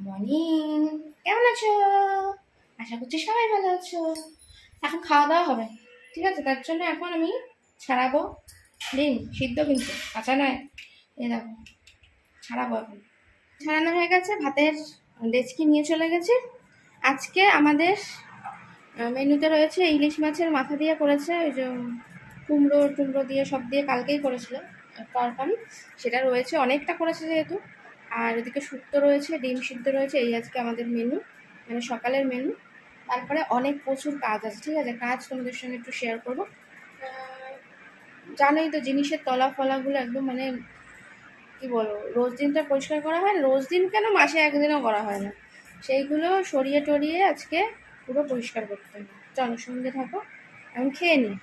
Morning, কেমন আছো? আশা করছি সবাই ভালো আছো। এখন খাওয়া দাওয়া হবে, ঠিক আছে? তার জন্য এখন আমি ছাড়াবো ডিম সিদ্ধ, কিন্তু কাঁচা নয়। এই দেখো, ছাড়াবো এখন। ছাড়ানো হয়ে গেছে, ভাতের ডেচকি নিয়ে চলে গেছে। আজকে আমাদের মেনুতে রয়েছে ইলিশ মাছের মাথা দিয়ে করেছে, ওই যে কুমড়ো টুমড়ো দিয়ে সব দিয়ে কালকেই করেছিল তরকারি, সেটা রয়েছে, অনেকটা করেছে যেহেতু। আর ওদিকে শুক্তো রয়েছে, ডিম সিদ্ধ রয়েছে, এই আজকে আমাদের মেনু, মানে সকালের মেনু। তারপরে অনেক প্রচুর কাজ আছে, ঠিক আছে? কাজ তোমাদের সঙ্গে একটু শেয়ার করবো। জানোই তো জিনিসের তলা ফলাগুলো একদম, মানে কি বলবো, রোজ দিন তো পরিষ্কার করা হয় না, রোজ দিন কেন, মাসে একদিনও করা হয় না। সেইগুলো সরিয়ে টরিয়ে আজকে পুরো পরিষ্কার করতে হবে। চলো সঙ্গে থাকো, আমি খেয়ে নিই।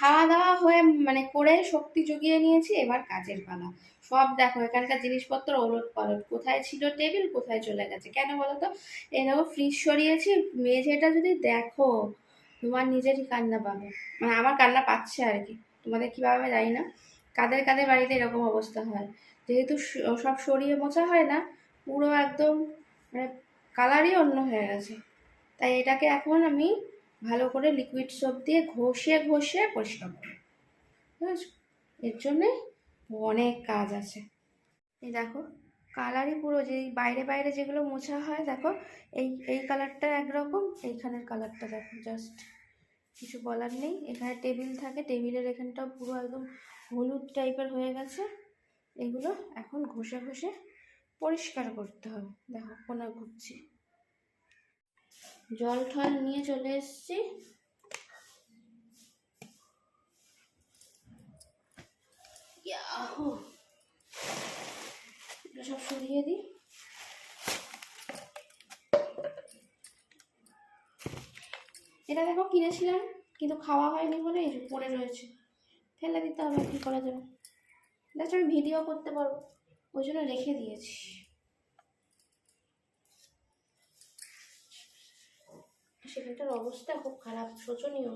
খাওয়া দাওয়া হয়ে মানে করে শক্তি জুগিয়ে নিয়েছি, এবার কাজের পালা। সব দেখো, এখানকার জিনিসপত্র ওলট পালট, কোথায় ছিল টেবিল কোথায় চলে গেছে, কেন বলো তো? এই দেখো, ফ্রিজ সরিয়েছি, মেঝেটা যদি দেখো তোমার নিজেরই কান্না পাবে, মানে আমার কান্না পাচ্ছে আর কি। তোমাদের কী ভাবে জানি না, কাদের কাদের বাড়িতে এরকম অবস্থা হয়। যেহেতু সব সরিয়ে মোছা হয় না, পুরো একদম মানে কালারই অন্য হয়ে গেছে। তাই এটাকে এখন আমি ভালো করে লিকুইড সোপ দিয়ে ঘষে ঘষে পরিষ্কার করব, বুঝেছো? এর জন্যে অনেক কাজ আছে। এই দেখো, কালারই পুরো, যে বাইরে বাইরে যেগুলো মোছা হয় দেখো, এই এই কালারটা একরকম, এইখানের কালারটা দেখো, জাস্ট কিছু বলার নেই। এখানে টেবিল থাকে, টেবিলের এখানটাও পুরো একদম হলুদ টাইপের হয়ে গেছে। এগুলো এখন ঘষে ঘষে পরিষ্কার করতে হবে। দেখো কোনা ঘুরছি, জল ঠল নিয়ে চলে এসছি। ইয়াহু, এটা সব সরিয়ে দিই। এটা দেখো কিনেছিলাম, কিন্তু খাওয়া হয়নি বলে এই যে পড়ে রয়েছে, ফেলে দিতে হবে, কী করা যাবে? দেখো আমি ভিডিও করতে পারবো, ওই জন্য রেখে দিয়েছি। সেখানটার অবস্থা খুব খারাপ, শোচনীয়।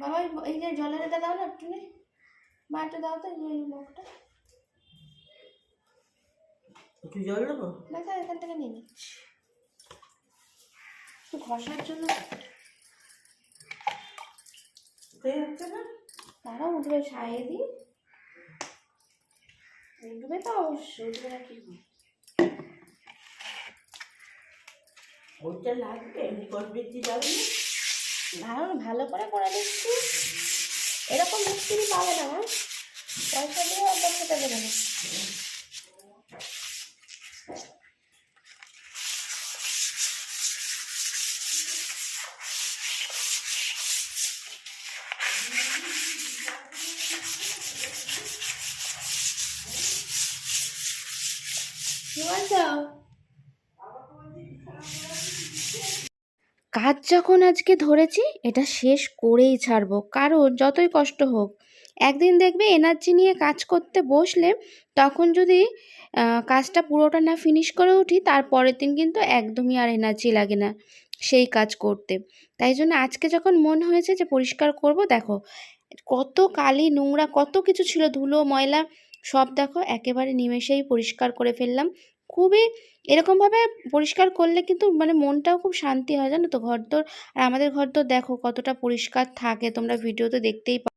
বাবা এই যে জলের এটা দাও না একটু, নে মা, একটু দাও তো এই মগটা। একটু জল দেবো? দেখো এখান থেকে নিয়ে নিচ্ছি, একটু ঘষার জন্য। হচ্ছে না, তারা উঠবে, সারিয়ে দিই। উঠবে তো অবশ্যই, উঠবে না কি? ওইটা লাগবে, নিকট বৃদ্ধি যাবে না। ভালো করে করে দিচ্ছি, এরকম মিস্ত্রি পাবে না, পয়সা দিয়ে একদম খেতে দেবে না। কি বলছো? কাজ যখন আজকে ধরেছি, এটা শেষ করেই ছাড়বো, কারণ যতই কষ্ট হোক, একদিন দেখবে এনার্জি নিয়ে কাজ করতে বসলে, তখন যদি কাজটা পুরোটা না ফিনিশ করে উঠি, তারপরের দিন কিন্তু একদমই আর এনার্জি লাগে না সেই কাজ করতে। তাই জন্য আজকে যখন মন হয়েছে যে পরিষ্কার করব, দেখো কত কালি নোংরা কত কিছু ছিল, ধুলো ময়লা সব দেখো একেবারে নিমেষেই পরিষ্কার করে ফেললাম। খুবই এরকমভাবে পরিষ্কার করলে কিন্তু মানে মনটাও খুব শান্তি হয়, জানো তো? ঘরদোর, আর আমাদের ঘরদোর দেখো কতটা পরিষ্কার থাকে, তোমরা ভিডিওতে দেখতেই পাও।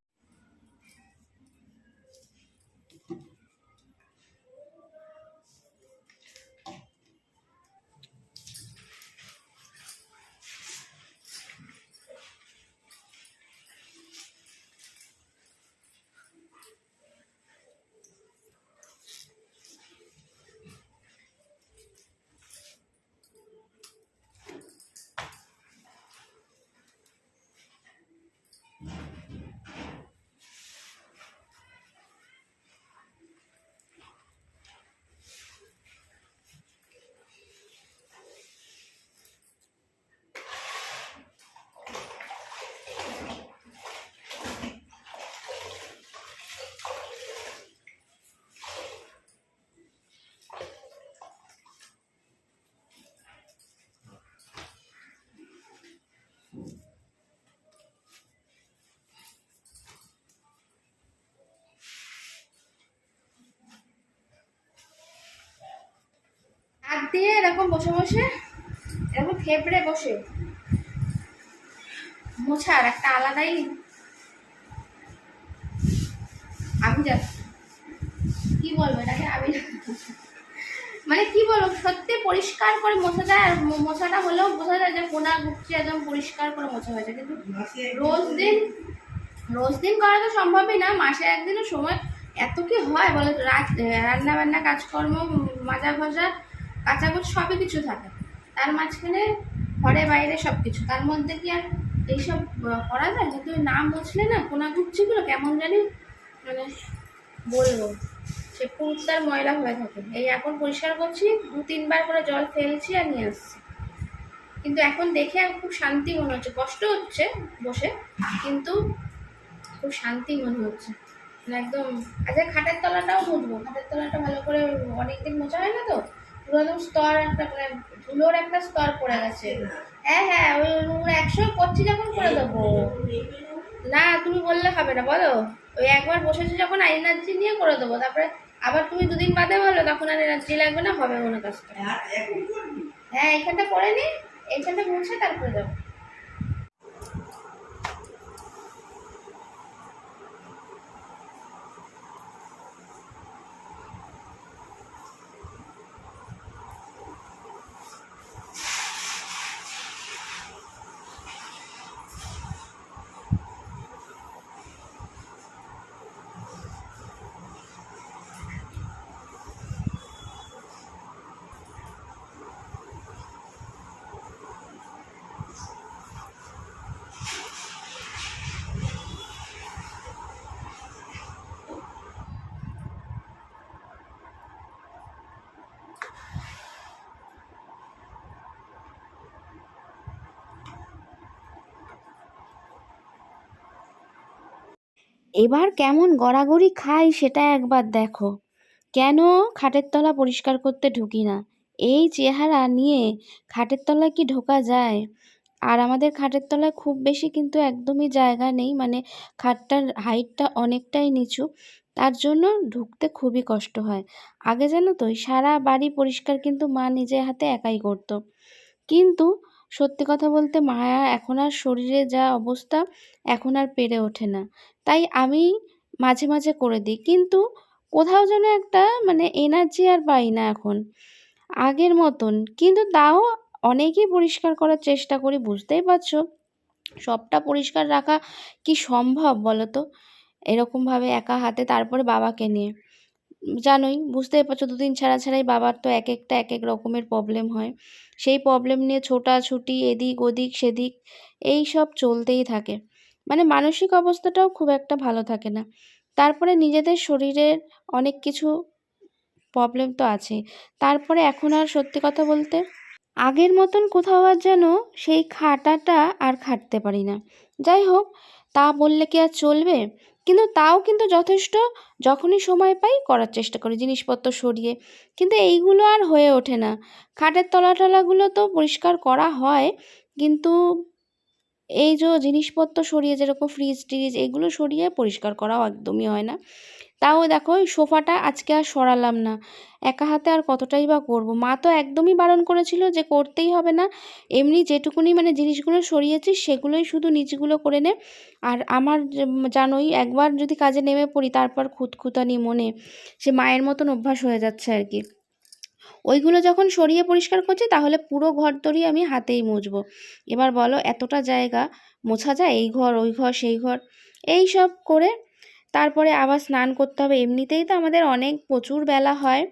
দিয়ে এরকম বসে বসে এরকম থেবড়ে বসে মোছার একটা আলাদাই আমি কি বলবো এটাকে আমি মানে কি বলবো, সত্যি পরিষ্কার করে মোছা যায়। আর মোছাটা হলেও বোঝা যায় যে কোনা গুপচে একদম পরিষ্কার করে মোছা হয়েছে। কিন্তু রোজ দিন করা তো সম্ভবই না, মাসে একদিনও সময় এত কি হয় বলো তো? রান্না বান্না কাজকর্ম, মাজা ঘষা, কাচাকুচ সবই কিছু থাকে, তার মাঝখানে ঘরে বাইরে সব কিছু, তার মধ্যে কি আর এইসব করা যায়? কিন্তু না মুছলে না কোনা গুপচিগুলো কেমন জানি মানে বলবো সে পুরুষদার ময়লা হয়ে থাকে। এই এখন পরিষ্কার করছি, 2-3 বার করে জল ফেলছি আর নিয়ে আসছি। কিন্তু এখন দেখে খুব শান্তি মনে হচ্ছে, কষ্ট হচ্ছে বসে, কিন্তু খুব শান্তি মনে হচ্ছে। মানে একদম আচ্ছা, খাটের তলাটাও মুছবো, খাটের তলাটা ভালো করে অনেকদিন মোছা হয় না তো, পুরো একদম স্তর একটা মানে ধুলোর একটা স্তর পড়ে গেছে। হ্যাঁ হ্যাঁ, ওই 100 করছি যখন করে দেবো। না তুমি বললে হবে না বলো, ওই একবার বসেছি যখন এনার্জি নিয়ে করে দেবো, তারপরে আবার তুমি 2 দিন বাদে বলো, তখন আর এনার্জি লাগবে না, হবে মনে কাজটা। হ্যাঁ এখানটা করে নি, এইখানটা মুছে তারপরে যাবো। এবার কেমন গড়াগড়ি খাই সেটা একবার দেখো। কেন খাটের তলা পরিষ্কার করতে ঢুকি না? এই চেহারা নিয়ে খাটের তলায় কি ঢোকা যায়? আর আমাদের খাটের তলায় খুব বেশি কিন্তু একদমই জায়গা নেই, মানে খাটটার হাইটটা অনেকটাই নিচু, তার জন্য ঢুকতে খুবই কষ্ট হয়। আগে জানো তো সারা বাড়ি পরিষ্কার কিন্তু মা নিজে হাতে একাই করতো, কিন্তু সত্যি কথা বলতে মায়া এখন আর শরীরে যা অবস্থা, এখন আর পেরে ওঠে না। তাই আমি মাঝে মাঝে করে দিই, কিন্তু কোথাও যেন একটা মানে এনার্জি আর পাই না এখন আগের মতন। কিন্তু তাও অনেকই পরিষ্কার করার চেষ্টা করি, বুঝতেই পারছো সবটা পরিষ্কার রাখা কি সম্ভব বলো তো এরকমভাবে একা হাতে, তারপরে বাবাকে নিয়ে। জানোই, বুঝতেই পারছো 2 দিন ছাড়া ছাড়াই বাবার তো এক একটা এক এক রকমের প্রবলেম হয়। সেই প্রবলেম নিয়ে ছোটাছুটি এদিক ওদিক সেদিক এই সব চলতেই থাকে, মানে মানসিক অবস্থাটাও খুব একটা ভালো থাকে না। তারপরে নিজেদের শরীরের অনেক কিছু প্রবলেম তো আছেই। তারপরে এখন আর সত্যি কথা বলতে আগের মতন কোথাও আর যেন সেই খাটাটা আর খাটতে পারি না। যাই হোক, তা বললে কি আর চলবে? কিন্তু তাও কিন্তু যথেষ্ট যখনই সময় পাই করার চেষ্টা করি জিনিসপত্র সরিয়ে, কিন্তু এইগুলো আর হয়ে ওঠে না। খাটের তলা টলাগুলো তো পরিষ্কার করা হয়, কিন্তু এই যে জিনিসপত্র সরিয়ে যেরকম ফ্রিজ ট্রিজ এগুলো সরিয়ে পরিষ্কার করাও একদমই হয় না। তাও দেখো ওই সোফাটা আজকে আর সরালাম না, একা হাতে আর কতটাই বা করবো। মা তো একদমই বারণ করেছিল যে করতেই হবে না, এমনি যেটুকুনি মানে জিনিসগুলো সরিয়েছিস সেগুলোই শুধু নিচগুলো করে নে। আর আমার জানোই একবার যদি কাজে নেমে পড়ি তারপর খুঁতখুঁতানি মনে, সে মায়ের মতন অভ্যাস হয়ে যাচ্ছে আর কি। ওইগুলো যখন সরিয়ে পরিষ্কার করছি তাহলে পুরো ঘরদড়ি আমি হাতেই মুছবো। এবার বলো এতটা জায়গা মোছা যায়? এই ঘর ওই ঘর সেই ঘর এই সব করে তারপরে আবার স্নান করতে হবে। এমনিতেই তো আমাদের অনেক প্রচুর বেলা হয়,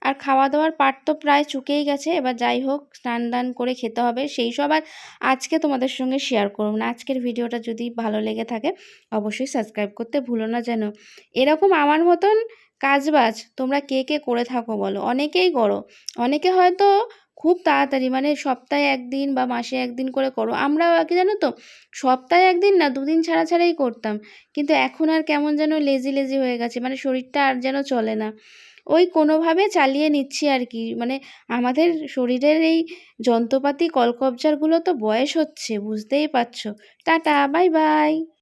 আর খাওয়া দাওয়ার পাট তো প্রায় চুকেই গেছে। এবার যাই হোক স্নান দান করে খেতে হবে, সেই সব আর আজকে তোমাদের সঙ্গে শেয়ার করব না। আজকের ভিডিওটা যদি ভালো লেগে থাকে অবশ্যই সাবস্ক্রাইব করতে ভুলো না যেন। এরকম আমার মতন কাজবাজ তোমরা কে কে করে থাকো বলো? অনেকেই করো, অনেকে হয়তো খুব তাড়াতাড়ি মানে সপ্তাহে 1 দিন বা মাসে 1 দিন করে করো। আমরাও আগে জানো তো সপ্তাহে 1 দিন না 2 দিন ছাড়া ছাড়াই করতাম, কিন্তু এখন আর কেমন যেন লেজি লেজি হয়ে গেছে, মানে শরীরটা আর যেন চলে না। ওই কোনোভাবে চালিয়ে নিচ্ছি আর কি। মানে আমাদের শরীরের এই যন্ত্রপাতি কলকবজারগুলো তো বয়স হচ্ছে, বুঝতেই পারছো। Tata, bye bye.